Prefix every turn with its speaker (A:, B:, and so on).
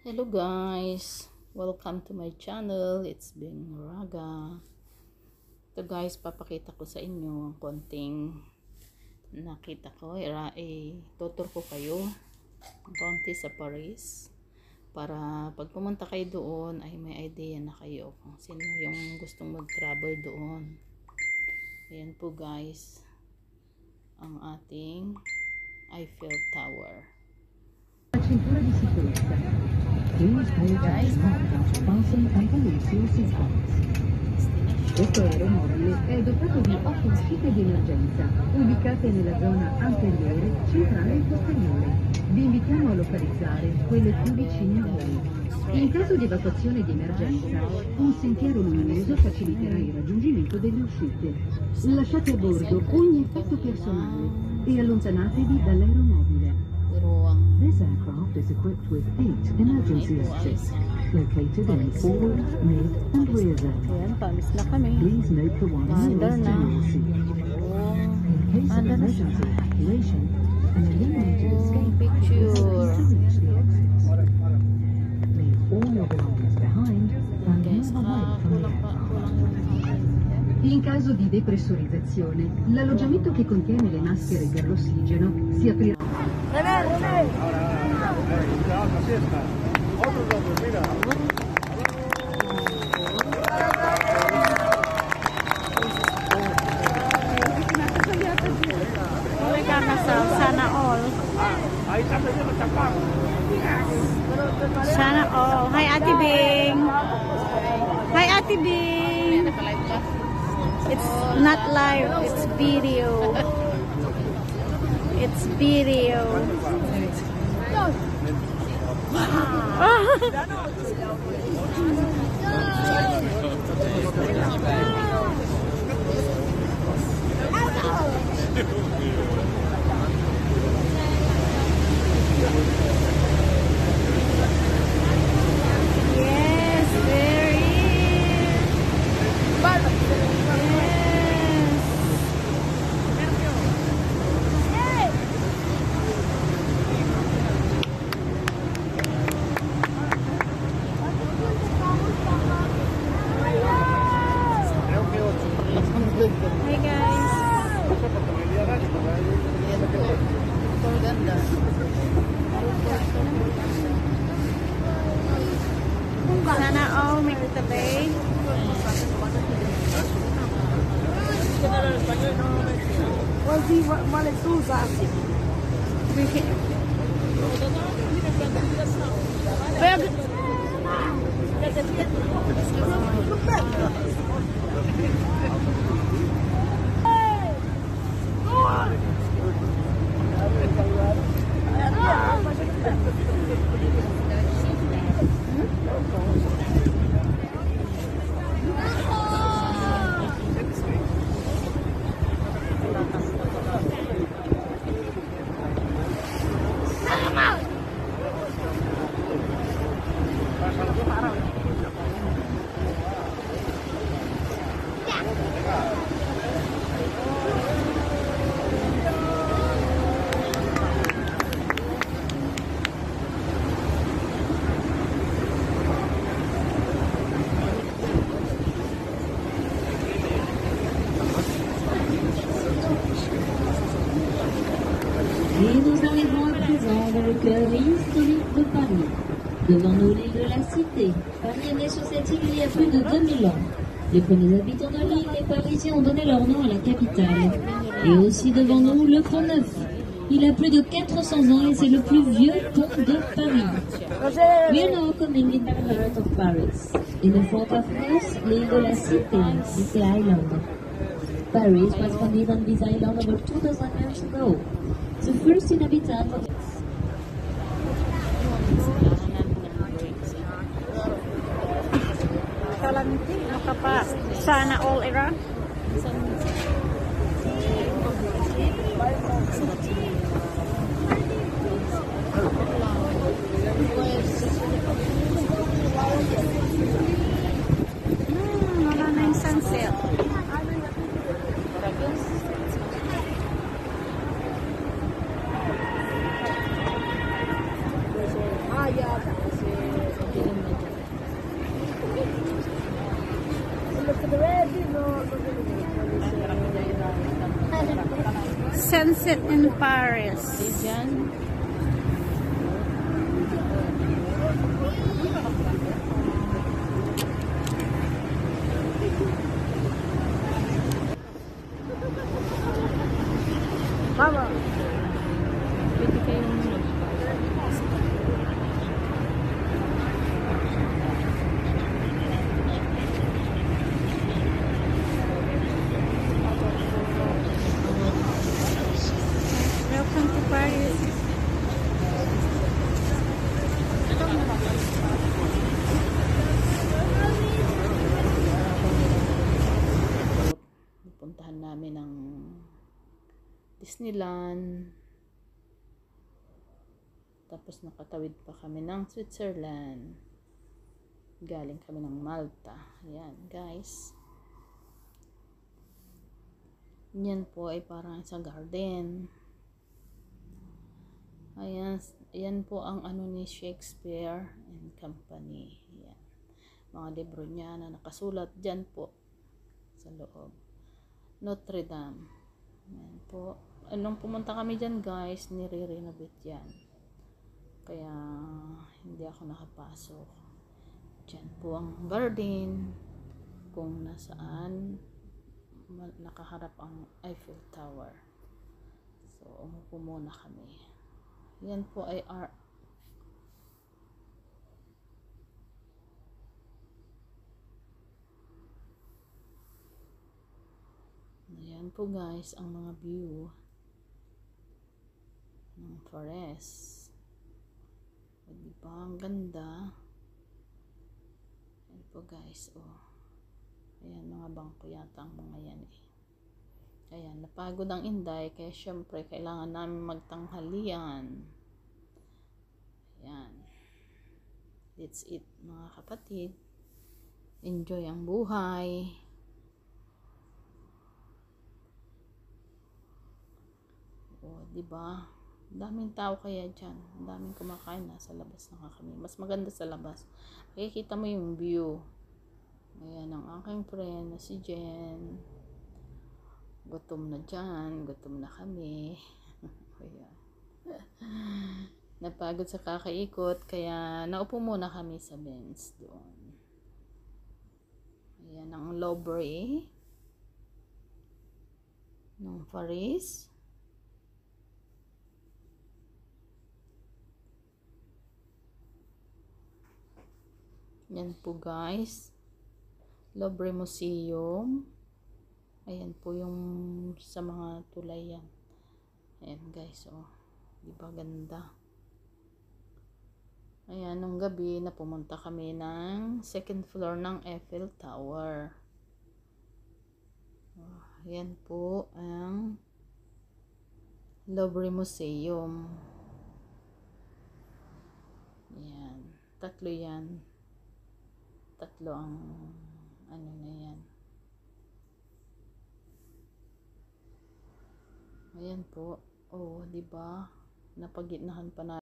A: Hello guys, welcome to my channel. It's Bing Raga. Ito guys, papakita ko sa inyo ang konting nakita ko. Tutur ko kayo ang konti sa Paris para pag pumunta kayo doon ay may idea na kayo kung sino yung gustong mag-travel doon. Ayan po guys ang ating Eiffel Tower.
B: Cintura di sicurezza. Please hold your seatbelt, fasten and release your seatbelts. Questo aeromobile è dotato di 8 uscite di emergenza, ubicate nella zona anteriore, centrale e posteriore. Vi invitiamo a localizzare quelle più vicine a voi. In caso di evacuazione di emergenza, un sentiero luminoso faciliterà il raggiungimento delle uscite. Lasciate a bordo ogni effetto personale e allontanatevi dall'aeromobile. This aircraft is equipped with 8 emergency exits, located in the forward, mid, and rear zone. Please note the one nearest to your seat. In case of emergency evacuation, an eliminated escape will be used to reach the exits. Leave all your belongings behind and move away from the aircraft. In caso di depressurizzazione, l'alloggiamento che contiene le maschere per l'ossigeno si aprirà.
C: Sana all. Sana all. Hi Ate Bing. Hi Ate Bing. It's not live, it's video. It's video. Yes, there is. Hey guys.
A: Ganda.
C: Sana all may katabi.
D: Et nous arrivons à présent dans le cœur historique de Paris. Devant nous, l'île de la Cité. Paris est né sur cette île il y a plus de 2000 ans. Les premiers habitants de l'île, les Parisiens, ont donné leur nom à la capitale. Et aussi devant nous, le Pont Neuf. Il a plus de 400 ans et c'est le plus vieux pont de Paris. We are now coming in the heart of Paris. In the front of us, l'île de la Cité, Cité Island. Paris was founded on this island over 2000 years ago. The first inhabitant of
C: Kalanti, makapa. Sana all era. Wala na yung sunset.
E: Ah, yeah.
C: sunset in Paris.
A: Diyan.
C: Baba.
A: Pwede kayong
C: Welcome to Paris.
A: puntahan namin ng Disneyland. Tapos nakatawid pa kami ng Switzerland. Galing kami ng Malta. Ayan, guys. Yan po ay parang isang garden. Ayan, ayan po ang ano ni Shakespeare and Company. Ayan. Mga libro niya na nakasulat dyan po sa loob. Notre Dame. Ayan po. Anong pumunta kami dyan, guys, nire-renovate yan. Kaya hindi ako nakapasok. Dyan po ang garden kung nasaan nakaharap ang Eiffel Tower. So, umupo muna kami. Yan po ay art. Ayan po, guys, ang mga view ng forest. O, diba? Ang ganda. Ayan po, guys. Oh. Ayan, mga bangko yata ang mga yan eh. Ayan, napagod ang Inday, kaya syempre kailangan namin magtanghalian. Ayan. That's it, mga kapatid. Enjoy ang buhay. O, diba? Daming tao kaya dyan. Daming kumakain, nasa labas na kami. Mas maganda sa labas. Makikita mo yung view. Ayan ang aking friend na si Jen. Gutom na dyan. Gutom na kami. Ayan. Napagod sa kakaikot. Kaya naupo muna kami sa bench doon. Ayan ang Louvre ng Paris. Yan po, guys. Louvre Museum. Ayan po yung sa mga tulay yan. Ayan, guys, oh. Diba ganda? Ayan, nung gabi na pumunta kami ng second floor ng Eiffel Tower. Oh, ayan po ang Louvre Museum. Ayan, tatlo yan. Tatlo ang ano na yan. Ayan po. Oh, diba? Napagitnahan pa na